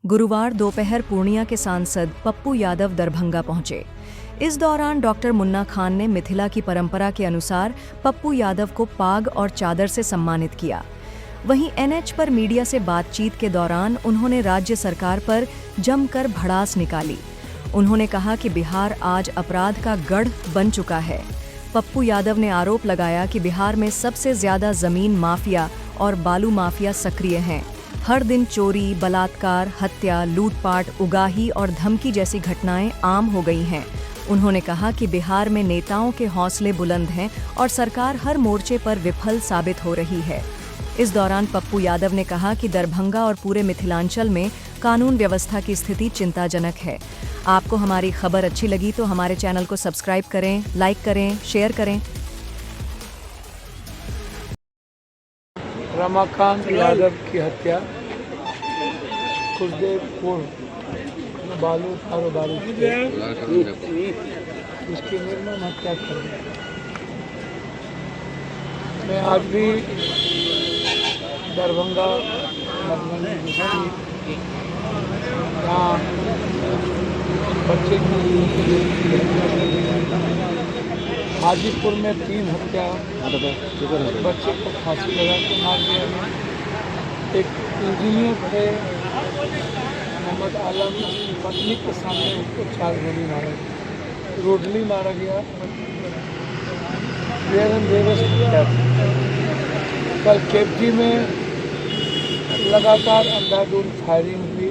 गुरुवार दोपहर पूर्णिया के सांसद पप्पू यादव दरभंगा पहुंचे। इस दौरान डॉक्टर मुन्ना खान ने मिथिला की परंपरा के अनुसार पप्पू यादव को पाग और चादर से सम्मानित किया। वहीं एनएच पर मीडिया से बातचीत के दौरान उन्होंने राज्य सरकार पर जमकर भड़ास निकाली। उन्होंने कहा कि बिहार आज अपराध का गढ़ बन चुका है। पप्पू यादव ने आरोप लगाया कि बिहार में सबसे ज्यादा जमीन माफिया और बालू माफिया सक्रिय हैं। हर दिन चोरी, बलात्कार, हत्या, लूटपाट, उगाही और धमकी जैसी घटनाएं आम हो गई हैं। उन्होंने कहा कि बिहार में नेताओं के हौसले बुलंद हैं और सरकार हर मोर्चे पर विफल साबित हो रही है। इस दौरान पप्पू यादव ने कहा कि दरभंगा और पूरे मिथिलांचल में कानून व्यवस्था की स्थिति चिंताजनक है। आपको हमारी खबर अच्छी लगी तो हमारे चैनल को सब्सक्राइब करें, लाइक करें, शेयर करें। रमाकांत यादव की हत्या कुछ देर पूर्व बालू कारोबारी इसकी निर्मम हत्या कर दी। मैं आज भी दरभंगा मधुबनी डिस्ट्रिक्ट जहाँ बच्चे की हाजीपुर में 3 हत्या, बच्चे को फांसी लगा के मार दिया गया। एक इंजीनियर थे मोहम्मद आलम, की पत्नी के सामने उसको 4 गोली मारा गया, रोडली मारा गया। कल केपटी में लगातार अंधाधुंध फायरिंग हुई।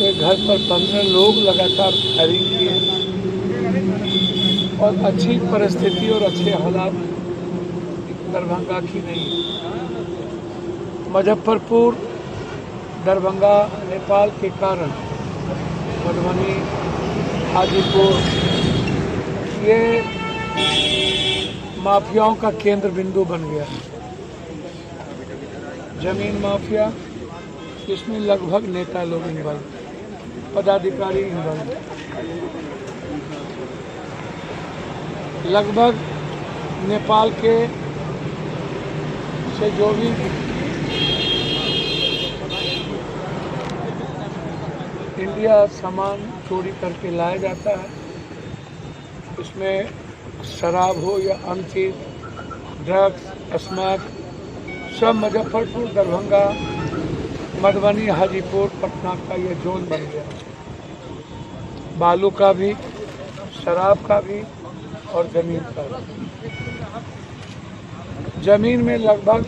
एक घर पर 15 लोग लगातार फायरिंग किए और अच्छी परिस्थिति और अच्छे हालात दरभंगा की नहीं है। मुजफ्फरपुर, दरभंगा, नेपाल के कारण मधुबनी, हाजीपुर ये माफियाओं का केंद्र बिंदु बन गया। जमीन माफिया, इसमें लगभग नेता लोग इन्वॉल्व, पदाधिकारी इन्वॉल्व, लगभग नेपाल के से जो भी इंडिया सामान चोरी करके लाया जाता है, इसमें शराब हो या अन्य चीज, ड्रग्स, स्मैक, सब मुजफ्फरपुर, दरभंगा, मधुबनी, हाजीपुर, पटना का ये जोन बन गया। बालू का भी, शराब का भी और जमीन का भी। जमीन में लगभग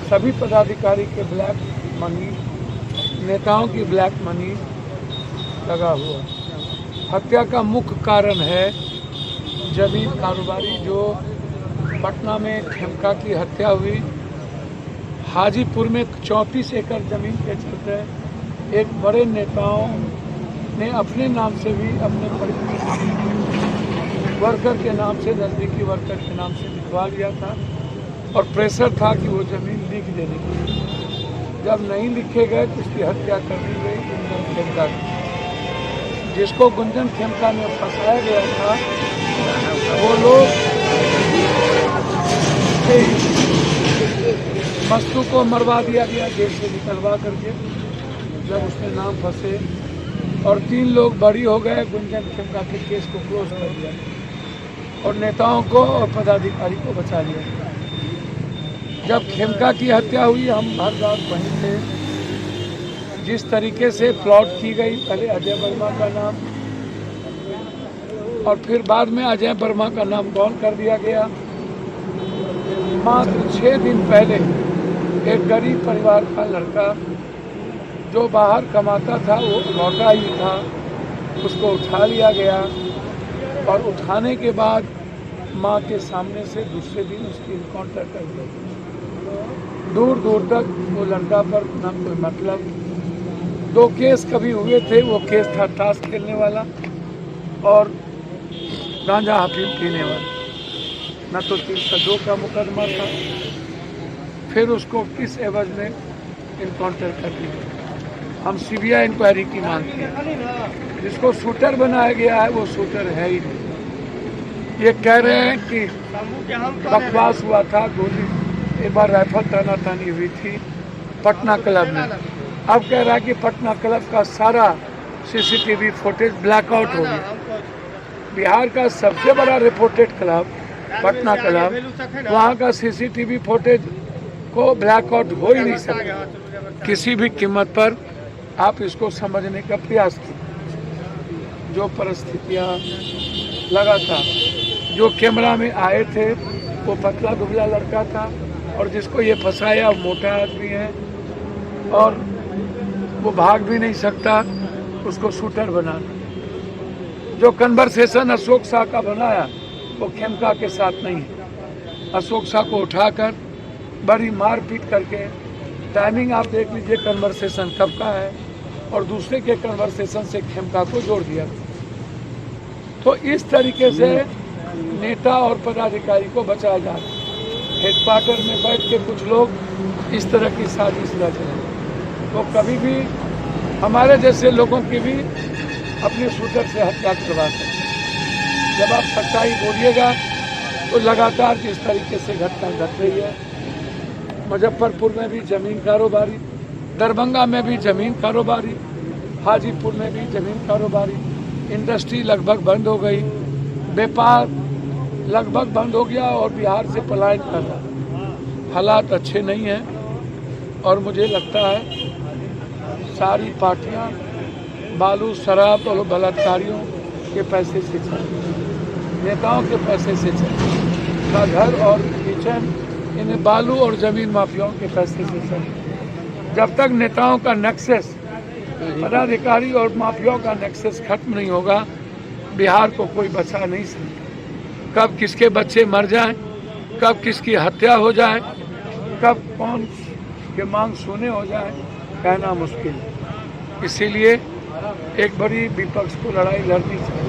सभी पदाधिकारी के ब्लैक मनी, नेताओं की ब्लैक मनी लगा हुआ। हत्या का मुख्य कारण है जमीन कारोबारी। जो पटना में खेमका की हत्या हुई, हाजीपुर में 34 एकड़ जमीन के चलते एक बड़े नेताओं ने अपने नाम से भी, अपने वर्कर के नाम से, नजदीकी वर्कर के नाम से लिखवा लिया था और प्रेशर था कि वो जमीन लिख देने की। जब नहीं लिखे गए तो उसकी हत्या कर दी गई गुंजन खेमका की। जिसको गुंजन खेमका में फंसाया गया था, वो लोग मस्तू को मरवा दिया गया जेल से निकलवा करके, जब उसके नाम फंसे, और 3 लोग बरी हो गए। गुंजन खेमका के केस को क्लोज कर दिया और नेताओं को और पदाधिकारी को बचा लिया। जब खेमका की हत्या हुई, हम हर रात वहीं थे। जिस तरीके से प्लॉट की गई, पहले अजय वर्मा का नाम और फिर बाद में अजय वर्मा का नाम गौन कर दिया गया। मात्र 6 दिन पहले एक गरीब परिवार का लड़का जो बाहर कमाता था, वो लौटा ही था, उसको उठा लिया गया और उठाने के बाद माँ के सामने से दूसरे दिन उसकी इनकाउंटर कर दिया। दूर दूर तक वो लड़का पर ना कोई मतलब। 2 केस कभी हुए थे, वो केस था ताश खेलने वाला और गांजा हफीम पीने वाला, न तो 302 का मुकदमा था। फिर उसको किस एवज में इनकाउंटर कर दिया। हम सीबीआई इंक्वायरी की मांगते हैं। जिसको शूटर बनाया गया है वो शूटर है ही नहीं। ये कह रहे हैं कि बकवास हुआ था, गोली एक बार राइफल ताना तानी हुई थी पटना क्लब में। अब कह रहा है कि पटना क्लब का सारा सीसीटीवी फुटेज ब्लैकआउट हो गया। बिहार का सबसे बड़ा रिपोर्टेड क्लब पटना क्लब, वहाँ का सीसीटीवी फुटेज को ब्लैकआउट हो ही नहीं सकता। किसी भी कीमत पर आप इसको समझने का प्रयास कीजिए। जो परिस्थितियाँ लगातार, जो कैमरा में आए थे वो पतला दुबला लड़का था, और जिसको ये फंसाया वो मोटा आदमी है और वो भाग भी नहीं सकता, उसको शूटर बनाना। जो कन्वर्सेशन अशोक शाह का बनाया वो खेमका के साथ नहीं है। अशोक शाह को उठाकर बड़ी मारपीट करके, टाइमिंग आप देख लीजिए कन्वर्सेशन कब का है, और दूसरे के कन्वर्सेशन से खेमका को जोड़ दिया। तो इस तरीके से नेता और पदाधिकारी को बचाया जा रहा है। हेडक्वार्टर में बैठ के कुछ लोग इस तरह की साजिश रच रहे हैं। तो कभी भी हमारे जैसे लोगों की भी अपने शूटर से हत्या करवा सकते हैं। जब आप सच्चाई बोलिएगा तो लगातार जिस तरीके से घटना घट रही है, मुजफ्फरपुर में भी ज़मीन कारोबारी, दरभंगा में भी ज़मीन कारोबारी, हाजीपुर में भी ज़मीन कारोबारी, इंडस्ट्री लगभग बंद हो गई, व्यापार लगभग बंद हो गया और बिहार से पलायन कर रहा। हालात अच्छे नहीं हैं और मुझे लगता है सारी पार्टियां बालू शराब और बलात्कारियों के पैसे से चल, नेताओं के पैसे से चल का घर और किचन इन्हें बालू और ज़मीन माफियाओं के पैसे से चल। जब तक नेताओं का नेक्सस, पदाधिकारी और माफियाओं का नेक्सस खत्म नहीं होगा, बिहार को कोई बचा नहीं सकता। कब किसके बच्चे मर जाएं, कब किसकी हत्या हो जाए, कब कौन के मांग सुने हो जाए, कहना मुश्किल है। इसीलिए एक बड़ी विपक्ष को लड़ाई लड़नी चाहिए।